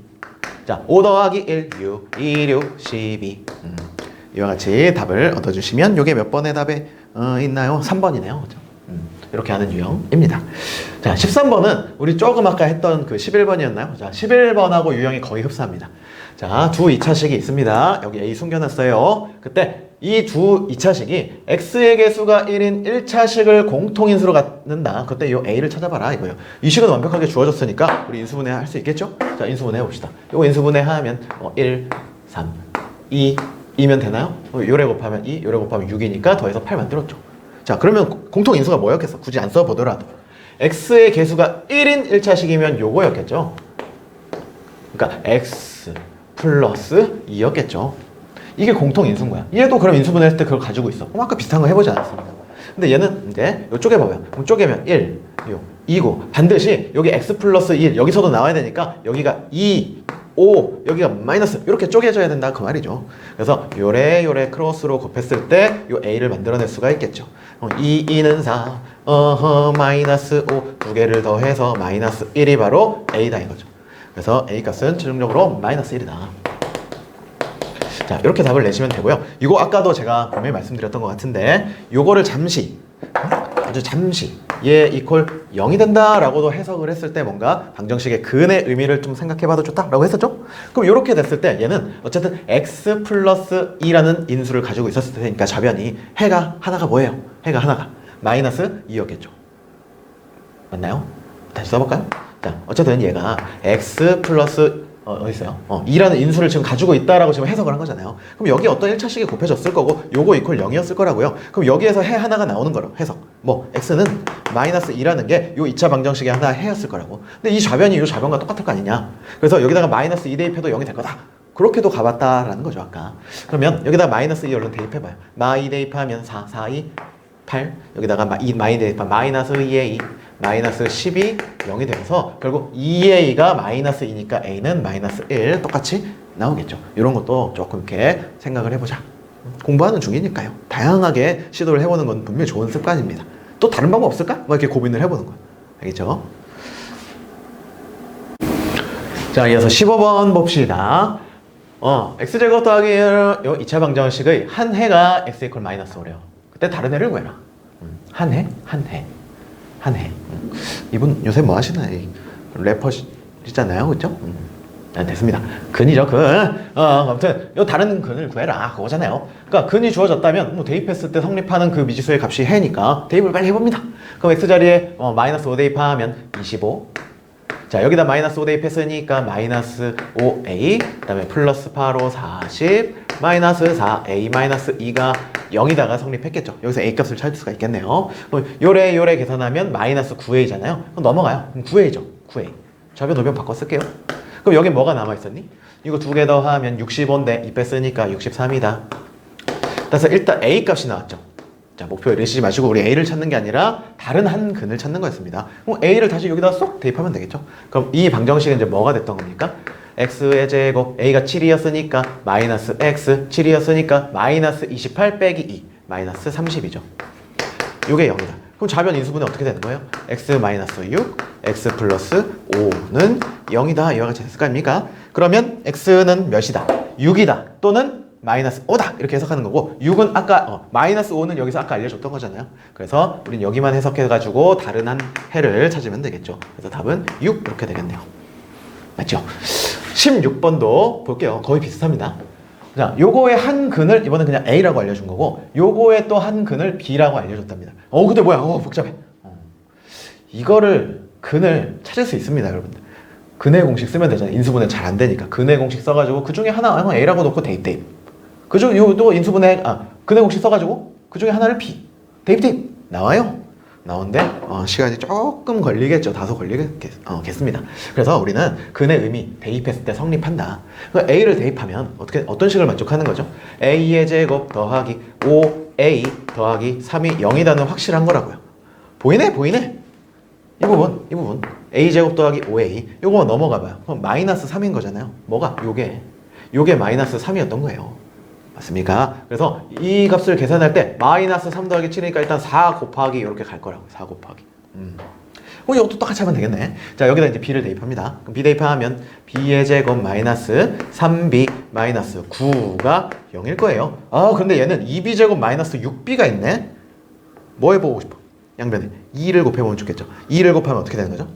자 5 더하기 1 6 2 6 12 이와 같이 답을 얻어주시면 이게 몇 번의 답에 있나요? 3번이네요. 그렇죠? 이렇게 하는 유형입니다. 자 13번은 우리 조금 아까 했던 그 11번이었나요? 자 11번하고 유형이 거의 흡사합니다. 자 두 2차식이 있습니다. 여기 A 숨겨놨어요. 그때 이 두 2차식이 x의 개수가 1인 1차식을 공통인수로 갖는다. 그때 이 a를 찾아봐라 이거예요. 이 식은 완벽하게 주어졌으니까 우리 인수분해 할 수 있겠죠? 자 인수분해 해봅시다. 이거 인수분해 하면 1, 3, 2 2면 되나요? 요래 곱하면 2, 요래 곱하면 6이니까 더해서 8 만들었죠. 자 그러면 공통인수가 뭐였겠어? 굳이 안 써보더라도 x의 개수가 1인 1차식이면 요거였겠죠. 그러니까 x 플러스 2였겠죠. 이게 공통인수인 거야. 얘도 그럼 인수분해 했을 때 그걸 가지고 있어. 아까 비슷한 거 해보지 않았습니까? 근데 얘는 이제 요 쪼개봐요. 그럼 쪼개면 1, 6, 2고 반드시 여기 x 플러스 1 여기서도 나와야 되니까 여기가 2, 5 여기가 마이너스 이렇게 쪼개져야 된다 그 말이죠. 그래서 요래 크로스로 곱했을 때 요 a를 만들어낼 수가 있겠죠. 2는 4 마이너스 5 두 개를 더해서 마이너스 1이 바로 a다 이거죠. 그래서 a 값은 최종적으로 마이너스 1이다. 자 이렇게 답을 내시면 되고요. 이거 아까도 제가 분명히 말씀드렸던 것 같은데 요거를 잠시 아주 잠시 얘 이퀄 0이 된다 라고도 해석을 했을 때 뭔가 방정식의 근의 의미를 좀 생각해봐도 좋다 라고 했었죠? 그럼 이렇게 됐을 때 얘는 어쨌든 x 플러스 2라는 인수를 가지고 있었을 테니까 좌변이 해가 하나가 뭐예요? 해가 하나가 마이너스 2였겠죠. 맞나요? 다시 써볼까요? 자 어쨌든 얘가 x 플러스 어디 있어요? 2라는 인수를 지금 가지고 있다라고 지금 해석을 한 거잖아요. 그럼 여기 어떤 1차식이 곱해졌을 거고 요거 이퀄 0이었을 거라고요. 그럼 여기에서 해 하나가 나오는 거로 해석. 뭐 x는 마이너스 2라는 게 요 2차 방정식의 하나 해였을 거라고. 근데 이 좌변이 요 좌변과 똑같을 거 아니냐. 그래서 여기다가 마이너스 2 대입해도 0이 될 거다. 그렇게도 가봤다라는 거죠 아까. 그러면 여기다 마이너스 2 얼른 대입해봐요. 마2 대입하면 4, 4, 2, 8 여기다가 2 마이 대입하면 마이너스 2에 2 마이너스 12, 0이 되면서 결국 2a가 마이너스 2니까 a는 마이너스 1 똑같이 나오겠죠. 이런 것도 조금 이렇게 생각을 해보자. 공부하는 중이니까요. 다양하게 시도를 해보는 건 분명히 좋은 습관입니다. 또 다른 방법 없을까? 뭐 이렇게 고민을 해보는 거야. 알겠죠? 자, 이어서 15번 봅시다. x제곱 더하기 요 2차 방정식의 한 해가 x 이퀄 마이너스 5래요. 그때 다른 해를 구해라. 한 해? 한 해. 한 해. 이분 요새 뭐 하시나? 래퍼시잖아요. 그죠? 됐습니다. 근이죠, 근. 아무튼, 요 다른 근을 구해라. 그거잖아요. 그러니까 근이 주어졌다면, 뭐 대입했을 때 성립하는 그 미지수의 값이 해니까 대입을 빨리 해봅니다. 그럼 x자리에 마이너스 5 대입하면 25. 자, 여기다 마이너스 5 대입했으니까 마이너스 5a. 그 다음에 플러스 8, 5, 40. 마이너스 4a 마이너스 2가 0이다가 성립했겠죠. 여기서 a 값을 찾을 수가 있겠네요. 그럼 요래 계산하면 마이너스 9a잖아요. 그럼 넘어가요. 그럼 9a죠. 9a. 좌변 우변 바꿔 쓸게요. 그럼 여기 뭐가 남아있었니? 이거 두 개 더하면 65인데 2 뺐으니까 63이다. 그래서 일단 a 값이 나왔죠. 자, 목표 이러시지 마시고 우리 a를 찾는 게 아니라 다른 한 근을 찾는 거였습니다. 그럼 a를 다시 여기다 쏙 대입하면 되겠죠. 그럼 이 방정식은 이제 뭐가 됐던 겁니까? x의 제곱 a가 7이었으니까 마이너스 x 7이었으니까 마이너스 28 빼기 2 마이너스 30이죠. 요게 0이다. 그럼 좌변 인수분해 어떻게 되는 거예요? x 마이너스 6 x 플러스 5는 0이다. 이와 같이 됐을 거 아닙니까? 그러면 x는 몇이다? 6이다 또는 마이너스 5다 이렇게 해석하는 거고 6은 아까 마이너스 5는 여기서 아까 알려줬던 거잖아요. 그래서 우린 여기만 해석해가지고 다른 한 해를 찾으면 되겠죠. 그래서 답은 6 이렇게 되겠네요. 맞죠? 16번도 볼게요. 거의 비슷합니다. 자, 요거의 한 근을 이번엔 그냥 A라고 알려준 거고, 요거의 또 한 근을 B라고 알려줬답니다. 근데 뭐야? 복잡해. 이거를 근을 찾을 수 있습니다, 여러분들. 근의 공식 쓰면 되잖아요. 인수분해 잘 안 되니까. 근의 공식 써가지고 그 중에 하나 A라고 놓고 대입. 그중 요도 인수분해 근의 공식 써가지고 그 중에 하나를 B. 대입 나와요. 나오는데 시간이 조금 걸리겠죠. 다소 걸리겠습니다. 그래서 우리는 근의 의미 대입했을 때 성립한다. 그러니까 A를 대입하면 어떤 식을 만족하는 거죠? A의 제곱 더하기 5A 더하기 3이 0이라는 확실한 거라고요. 보이네? 이 부분 A제곱 더하기 5A 요거 넘어가봐요. 그럼 마이너스 3인 거잖아요. 뭐가? 요게 마이너스 3이었던 거예요. 맞습니까? 그래서 이 값을 계산할 때 마이너스 3 더하기 7이니까 일단 4 곱하기 이렇게 갈 거라고. 4 곱하기. 이것도 똑같이 하면 되겠네. 자, 여기다 이제 B를 대입합니다. 그럼 B 대입하면 B의 제곱 마이너스 3B 마이너스 9가 0일 거예요. 근데 얘는 2B 제곱 마이너스 6B가 있네. 뭐 해보고 싶어? 양변에 2를 곱해보면 좋겠죠. 2를 곱하면 어떻게 되는 거죠?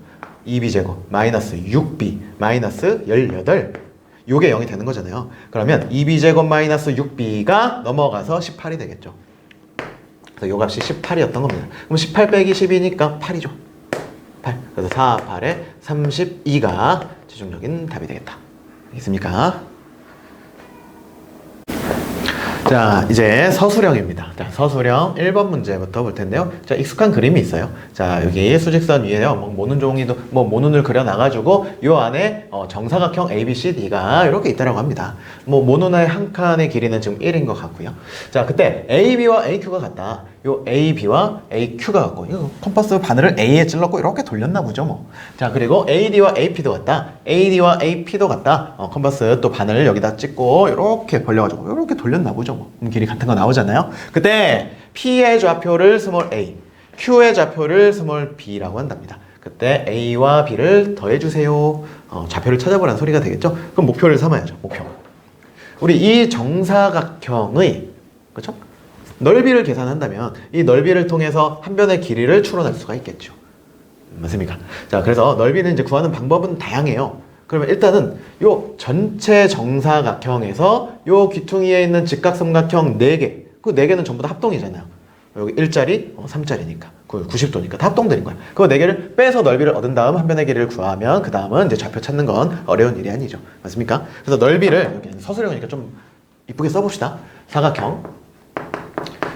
2B 제곱 마이너스 6B 마이너스 18 요게 0이 되는 거잖아요. 그러면 2B 제곱 마이너스 6B가 넘어가서 18이 되겠죠. 그래서 요 값이 18이었던 겁니다. 그럼 18 빼기 10이니까 8이죠. 8. 그래서 4, 8에 32가 최종적인 답이 되겠다. 알겠습니까? 자, 이제 서술형입니다. 자, 서술형 1번 문제부터 볼 텐데요. 자, 익숙한 그림이 있어요. 자, 여기 수직선 위에요. 모눈 종이도, 모눈을 그려놔가지고, 요 안에 정사각형 ABCD가 이렇게 있다라고 합니다. 모눈의 한 칸의 길이는 지금 1인 것 같고요. 자, 그때 AB와 AQ가 같다. 요 AB와 AQ가 같고, 이거 컴파스 바늘을 A에 찔렀고, 이렇게 돌렸나 보죠, 뭐. 자, 그리고 AD와 AP도 같다. AD와 AP도 같다. 컴파스 또 바늘을 여기다 찍고, 이렇게 벌려가지고, 이렇게 돌렸나 보죠, 뭐. 길이 같은 거 나오잖아요. 그때 P의 좌표를 스몰 a, Q의 좌표를 스몰 b라고 한답니다. 그때 A와 B를 더해주세요. 좌표를 찾아보라는 소리가 되겠죠? 그럼 목표를 삼아야죠. 목표. 우리 이 정사각형의 그렇죠? 넓이를 계산한다면 이 넓이를 통해서 한 변의 길이를 추론할 수가 있겠죠. 맞습니까? 자, 그래서 넓이는 이제 구하는 방법은 다양해요. 그러면 일단은 요 전체 정사각형에서 요 귀퉁이에 있는 직각삼각형 4개, 그 4개는 전부 다 합동이잖아요. 여기 1짜리, 3짜리니까, 90도니까 다 합동들인 거야. 그 4개를 빼서 넓이를 얻은 다음 한 변의 길이를 구하면 그 다음은 이제 좌표 찾는 건 어려운 일이 아니죠. 맞습니까? 그래서 넓이를 여기 서술형이니까 좀 이쁘게 써봅시다. 사각형.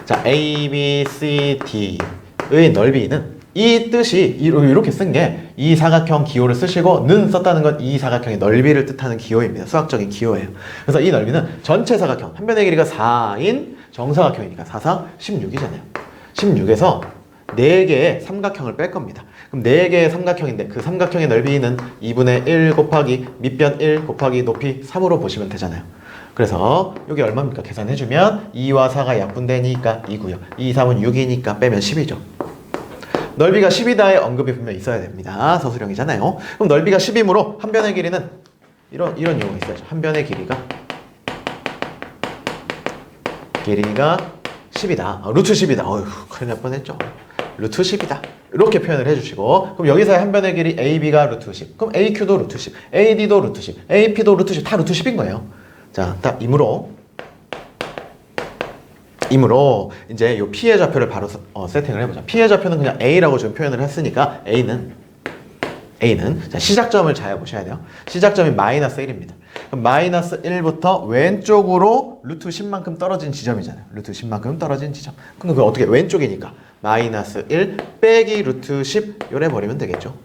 자, A, B, C, D의 넓이는 이 뜻이 이렇게 쓴 게 이 사각형 기호를 쓰시고 는 썼다는 건 이 사각형의 넓이를 뜻하는 기호입니다. 수학적인 기호예요. 그래서 이 넓이는 전체 사각형, 한 변의 길이가 4인 정사각형이니까 4, 4, 16이잖아요. 16에서 4개의 삼각형을 뺄 겁니다. 그럼 4개의 삼각형인데 그 삼각형의 넓이는 2분의 1 곱하기 밑변 1 곱하기 높이 3으로 보시면 되잖아요. 그래서 여기 얼마입니까? 계산해주면 2와 4가 약분되니까 2고요. 2, 3은 6이니까 빼면 10이죠. 넓이가 10이다의 언급이 분명 있어야 됩니다. 서술형이잖아요. 그럼 넓이가 10이므로 한 변의 길이는 이런 용어가 있어야죠. 한 변의 길이가 10이다. 루트 10이다. 어휴, 큰일 날 뻔했죠. 루트 10이다. 이렇게 표현을 해주시고, 그럼 여기서의 한 변의 길이 AB가 루트 10, 그럼 AQ도 루트 10, AD도 루트 10, AP도 루트 10, 다 루트 10인 거예요. 자, 딱 이므로 이제 요 P의 좌표를 바로 세팅을 해보자. P의 좌표는 그냥 A라고 지금 표현을 했으니까 A는 자, 시작점을 잘 보셔야 돼요. 시작점이 마이너스 1입니다. 그럼 마이너스 1부터 왼쪽으로 루트 10만큼 떨어진 지점이잖아요. 루트 10만큼 떨어진 지점. 그럼 그거 어떻게 왼쪽이니까 마이너스 1 빼기 루트 10 요래 버리면 되겠죠.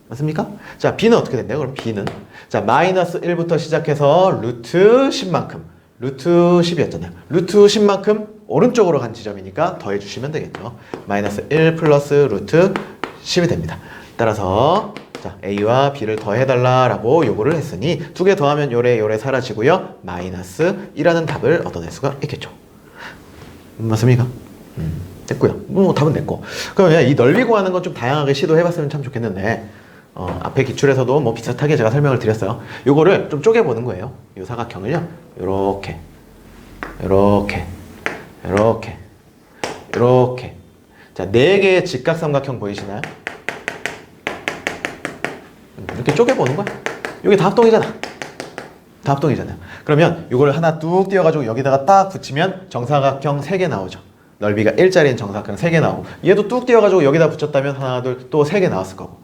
맞습니까? 자, B는 어떻게 된대요? 그럼 B는 자, 마이너스 1부터 시작해서 루트 10만큼 루트 10이었잖아요. 루트 10만큼 오른쪽으로 간 지점이니까 더해주시면 되겠죠. 마이너스 1 플러스 루트 10이 됩니다. 따라서 자, A와 B를 더해달라라고 요구를 했으니 두 개 더하면 요래 사라지고요. 마이너스 1이라는 답을 얻어낼 수가 있겠죠. 맞습니까? 됐고요. 답은 됐고. 그러면 이 넓이 구하는 건 좀 다양하게 시도해봤으면 참 좋겠는데 앞에 기출에서도 뭐 비슷하게 제가 설명을 드렸어요. 요거를 좀 쪼개보는 거예요. 요 사각형을요. 요렇게 자, 4개의 직각삼각형 보이시나요? 이렇게 쪼개보는 거야. 여기 다 합동이잖아. 다 합동이잖아요. 그러면 이걸 하나 뚝 띄워가지고 여기다가 딱 붙이면 정사각형 3개 나오죠. 넓이가 1짜리인 정사각형 3개 나오고, 얘도 뚝 띄워가지고 여기다 붙였다면 하나, 둘, 또 3개 나왔을 거고.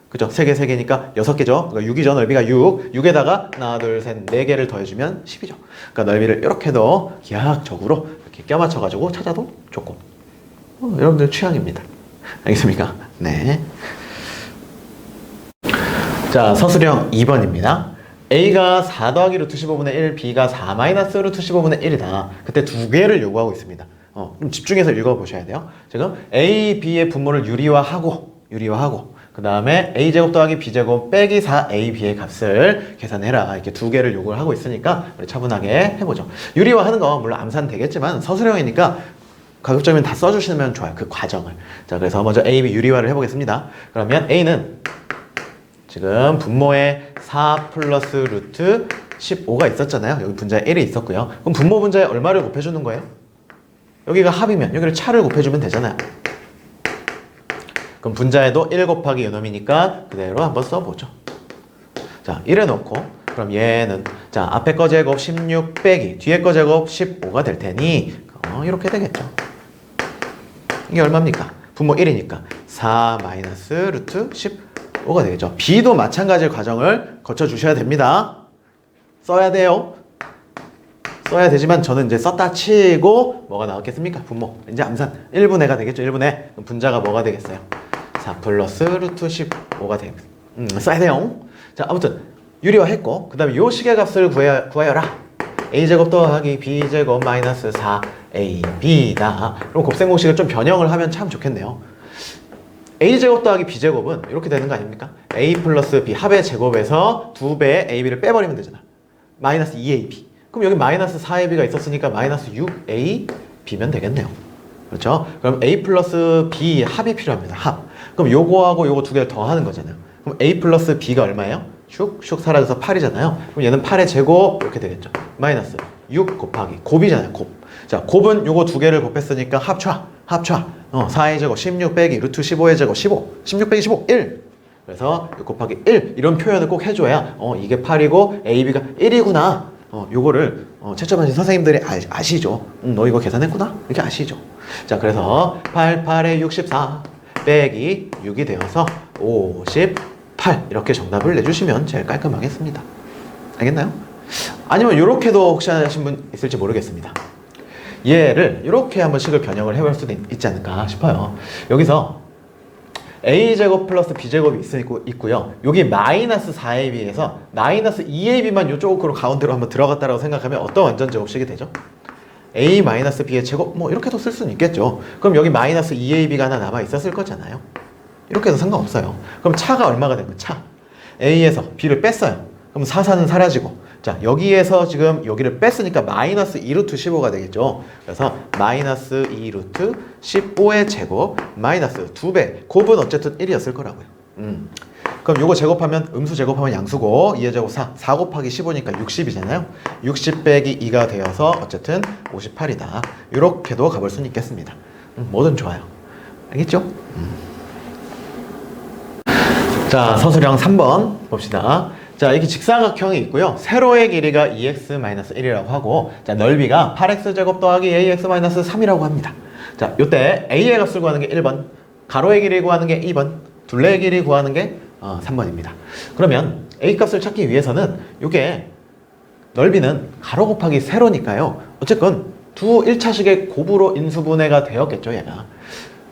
그죠? 3개, 3개니까 6개죠. 그러니까 6이죠. 넓이가 6. 6에다가 하나, 둘, 셋, 4개를 더해주면 10이죠. 그러니까 넓이를 이렇게도 기하학적으로 이렇게 껴맞춰가지고 찾아도 좋고. 여러분들 취향입니다. 알겠습니까? 네. 자, 서술형 2번입니다. A가 4 더하기 루트 15분의 1, B가 4 마이너스 루트 15분의 1이다. 그때 두 개를 요구하고 있습니다. 좀 집중해서 읽어보셔야 돼요. 지금 A, B의 분모를 유리화하고, 그 다음에 A제곱 더하기 B제곱 빼기 4AB의 값을 계산해라. 이렇게 두 개를 요구를 하고 있으니까 우리 차분하게 해보죠. 유리화하는 거 물론 암산 되겠지만 서술형이니까 가급적이면 다 써주시면 좋아요. 그 과정을. 자, 그래서 먼저 A, B 유리화를 해보겠습니다. 그러면 A는 지금 분모에 4 플러스 루트 15가 있었잖아요. 여기 분자에 1이 있었고요. 그럼 분모 분자에 얼마를 곱해주는 거예요? 여기가 합이면 여기를 차를 곱해주면 되잖아요. 그럼 분자에도 1 곱하기 요놈이니까 그대로 한번 써보죠. 자, 이래 놓고 그럼 얘는 자 앞에 거 제곱 16 빼기 뒤에 거 제곱 15가 될 테니 이렇게 되겠죠. 이게 얼마입니까? 분모 1이니까 4 마이너스 루트 15가 되겠죠. B도 마찬가지의 과정을 거쳐주셔야 됩니다. 써야 돼요. 써야 되지만 저는 이제 썼다 치고 뭐가 나왔겠습니까? 분모. 이제 암산 1분의가 되겠죠. 1분의. 그럼 분자가 뭐가 되겠어요? 4 플러스 루트 15가 되겠어요. 써야 돼요. 자, 아무튼 유리화했고 그 다음에 요 식의 값을 구하여라. A제곱 더하기 B제곱 마이너스 4AB다. 그럼 곱셈 공식을 좀 변형을 하면 참 좋겠네요. A제곱 더하기 B제곱은 이렇게 되는 거 아닙니까? A 플러스 B 합의 제곱에서 2배의 AB를 빼버리면 되잖아. 마이너스 2AB. 그럼 여기 마이너스 4AB가 있었으니까 마이너스 6AB면 되겠네요. 그렇죠? 그럼 A 플러스 B 합이 필요합니다. 합. 그럼 요거하고 요거 두 개를 더하는 거잖아요. 그럼 A 플러스 B가 얼마예요? 슉슉 사라져서 8이잖아요. 그럼 얘는 8의 제곱 이렇게 되겠죠. 마이너스 6 곱하기 곱이잖아요. 곱. 자, 곱은 요거 두 개를 곱했으니까 합쳐. 4의 제곱 16 빼기 루트 15의 제곱 15. 16 빼기 15 1. 그래서 6 곱하기 1 이런 표현을 꼭 해줘야 이게 8이고 AB가 1이구나. 요거를 채점하신 선생님들이 아시죠? 너 이거 계산했구나? 이렇게 아시죠? 자, 그래서 8, 8에 64 빼기 6이 되어서 58 이렇게 정답을 내주시면 제일 깔끔하겠습니다. 알겠나요? 아니면 이렇게도 혹시 하신 분 있을지 모르겠습니다. 얘를 이렇게 한번 식을 변형을 해볼 수도 있지 않을까 싶어요. 여기서 A제곱 플러스 B제곱이 있고요. 여기 마이너스 4AB에서 마이너스 2AB만 이쪽으로 가운데로 한번 들어갔다라고 생각하면 어떤 완전 제곱식이 되죠? A 마이너스 B의 제곱 뭐 이렇게도 쓸 수는 있겠죠. 그럼 여기 마이너스 2AB가 하나 남아 있었을 거잖아요. 이렇게 해도 상관없어요. 그럼 차가 얼마가 되는 거예요? 차. A에서 B를 뺐어요. 그럼 4는 사라지고 자, 여기에서 지금 여기를 뺐으니까 마이너스 2루트 15가 되겠죠. 그래서 마이너스 2루트 15의 제곱 마이너스 2배. 곱은 어쨌든 1이었을 거라고요. 그럼 요거 제곱하면 음수 제곱하면 양수고 2의 제곱 4 곱하기 15니까 60이잖아요. 60 빼기 2가 되어서 어쨌든 58이다. 이렇게도 가볼 수는 있겠습니다. 뭐든 좋아요. 알겠죠? 자, 서술형 3번 봅시다. 자, 이렇게 직사각형이 있고요. 세로의 길이가 2x-1이라고 하고 자, 넓이가 8x제곱 더하기 ax-3이라고 합니다. 자, 요때 a의 값을 구하는 게 1번, 가로의 길이 구하는 게 2번, 둘레의 길이 구하는 게 3번입니다. 그러면 a 값을 찾기 위해서는 요게 넓이는 가로 곱하기 세로니까요. 어쨌건 두 1차식의 곱으로 인수분해가 되었겠죠, 얘가.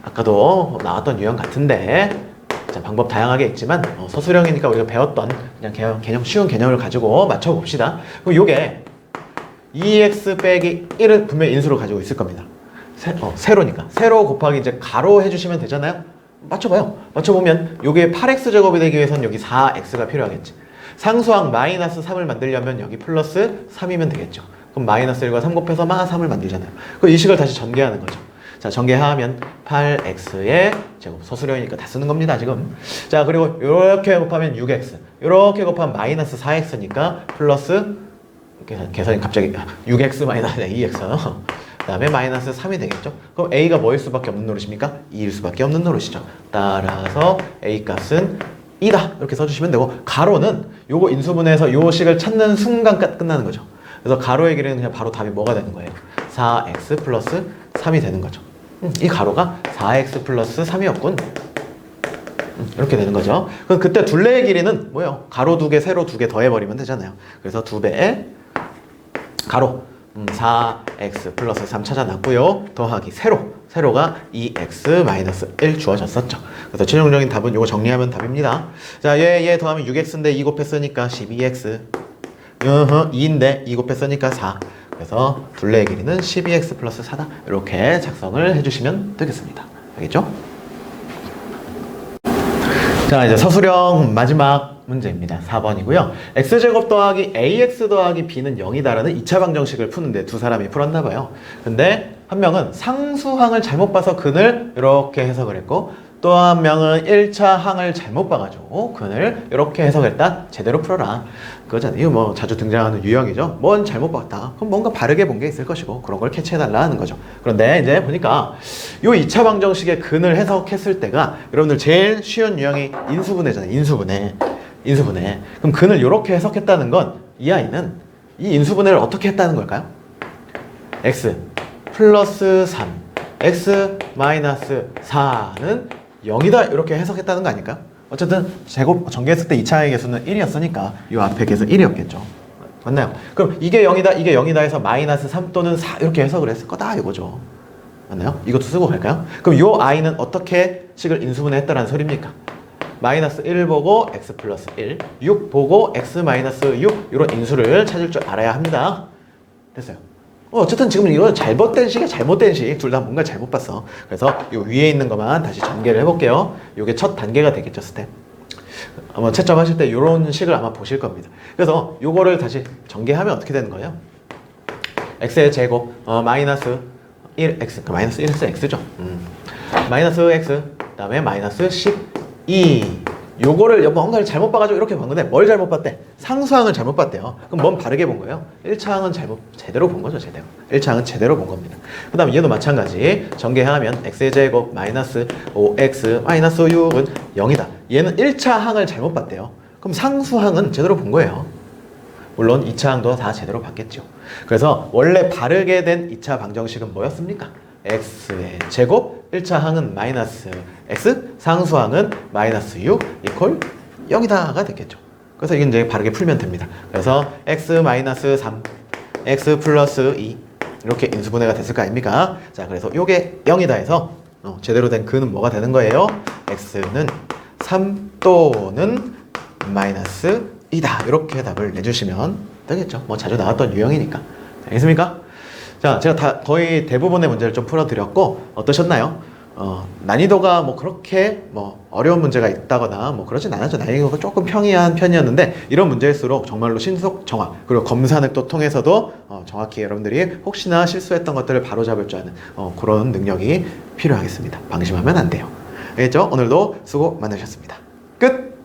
아까도 나왔던 유형 같은데 자, 방법 다양하게 있지만 서술형이니까 우리가 배웠던 그냥 개념 쉬운 개념을 가지고 맞춰봅시다. 그럼 요게 2x 빼기 1은 분명히 인수로 가지고 있을 겁니다. 세로니까 세로 곱하기 이제 가로 해주시면 되잖아요. 맞춰봐요. 맞춰보면 요게 8x제곱이 되기 위해서는 여기 4x가 필요하겠지. 상수항 마이너스 3을 만들려면 여기 플러스 3이면 되겠죠. 그럼 마이너스 1과 3 곱해서 마 3을 만들잖아요. 그럼 이 식을 다시 전개하는 거죠. 자, 전개하면 8x의 제곱, 서술형이니까 다 쓰는 겁니다, 지금. 자, 그리고 이렇게 곱하면 6x, 이렇게 곱하면 마이너스 4x니까 플러스, 계산이 갑자기 6x 마이너스 2x, 그 다음에 마이너스 3이 되겠죠? 그럼 a가 뭐일 수밖에 없는 노릇입니까? 2일 수밖에 없는 노릇이죠. 따라서 a 값은 2다 이렇게 써주시면 되고, 가로는 요거 인수분해에서 요 식을 찾는 순간 끝나는 거죠. 그래서 가로의 길이는 그냥 바로 답이 뭐가 되는 거예요? 4x 플러스 3이 되는 거죠. 이 가로가 4x 플러스 3이었군. 이렇게 되는 거죠. 그럼 그때 둘레의 길이는 뭐예요? 가로 2개, 세로 2개 더해버리면 되잖아요. 그래서 2배의 가로 4x 플러스 3 찾아놨고요. 더하기 세로가 2x 마이너스 1 주어졌었죠. 그래서 최종적인 답은 이거 정리하면 답입니다. 자, 얘 더하면 6x인데 2 곱했으니까 12x 2인데 2 곱했으니까 4. 그래서 둘레의 길이는 12x 플러스 4다. 이렇게 작성을 해주시면 되겠습니다. 알겠죠? 자, 이제 서술형 마지막 문제입니다. 4번이고요. x제곱 더하기 ax 더하기 b는 0이다라는 2차 방정식을 푸는데 두 사람이 풀었나 봐요. 근데 한 명은 상수항을 잘못 봐서 근을 이렇게 해석을 했고, 또 한 명은 1차 항을 잘못 봐가지고 근을 이렇게 해석했다. 제대로 풀어라. 그거잖아요. 이거 뭐 자주 등장하는 유형이죠. 뭔 잘못 봤다. 그럼 뭔가 바르게 본 게 있을 것이고 그런 걸 캐치해달라 하는 거죠. 그런데 이제 보니까 요 2차 방정식의 근을 해석했을 때가 여러분들 제일 쉬운 유형이 인수분해잖아요. 인수분해. 그럼 근을 이렇게 해석했다는 건 이 아이는 이 인수분해를 어떻게 했다는 걸까요? x 플러스 3 x 마이너스 4는 0이다 이렇게 해석했다는 거 아닐까? 어쨌든 제곱 전개했을 때 2차의 개수는 1이었으니까 이 앞에 개수 1이었겠죠. 맞나요? 그럼 이게 0이다 해서 마이너스 3 또는 4 이렇게 해석을 했을 거다 이거죠. 맞나요? 이것도 쓰고 갈까요? 그럼 이 아이는 어떻게 식을 인수분해했다라는 소리입니까? 마이너스 1 보고 x 플러스 1, 6 보고 x 마이너스 6 이런 인수를 찾을 줄 알아야 합니다. 됐어요. 어쨌든 지금 이거 잘못된 식이야, 잘못된 식. 둘 다 뭔가 잘못 봤어. 그래서 이 위에 있는 것만 다시 전개를 해볼게요. 이게 첫 단계가 되겠죠, 스텝. 아마 채점하실 때 이런 식을 아마 보실 겁니다. 그래서 이거를 다시 전개하면 어떻게 되는 거예요? x의 제곱, 마이너스 1x, 마이너스 1x, x죠. 마이너스 x, 그 다음에 마이너스 12. 요거를 뭔가를 잘못 봐가지고 이렇게 본 건데 뭘 잘못 봤대? 상수항을 잘못 봤대요. 그럼 뭔 바르게 본 거예요? 1차항은 제대로 본 거죠, 제대로. 1차항은 제대로 본 겁니다. 그 다음 얘도 마찬가지. 전개하면 x의 제곱 마이너스 5x 마이너스 6은 0이다. 얘는 1차항을 잘못 봤대요. 그럼 상수항은 제대로 본 거예요. 물론 2차항도 다 제대로 봤겠죠. 그래서 원래 바르게 된 2차 방정식은 뭐였습니까? x의 제곱, 1차 항은 마이너스 x, 상수항은 마이너스 6 이퀄 0이다가 됐겠죠. 그래서 이게 이제 바르게 풀면 됩니다. 그래서 x 마이너스 3, x 플러스 2 이렇게 인수분해가 됐을 거 아닙니까? 자, 그래서 요게 0이다 해서 제대로 된 근은 뭐가 되는 거예요? x는 3 또는 마이너스 2다. 이렇게 답을 내주시면 되겠죠. 뭐 자주 나왔던 유형이니까. 알겠습니까? 자, 제가 거의 대부분의 문제를 좀 풀어드렸고 어떠셨나요? 난이도가 뭐 그렇게 뭐 어려운 문제가 있다거나 뭐 그러진 않았죠. 난이도가 조금 평이한 편이었는데 이런 문제일수록 정말로 신속 정확 그리고 검사는 또 통해서도 정확히 여러분들이 혹시나 실수했던 것들을 바로잡을 줄 아는 그런 능력이 필요하겠습니다. 방심하면 안 돼요. 알겠죠? 오늘도 수고 많으셨습니다. 끝!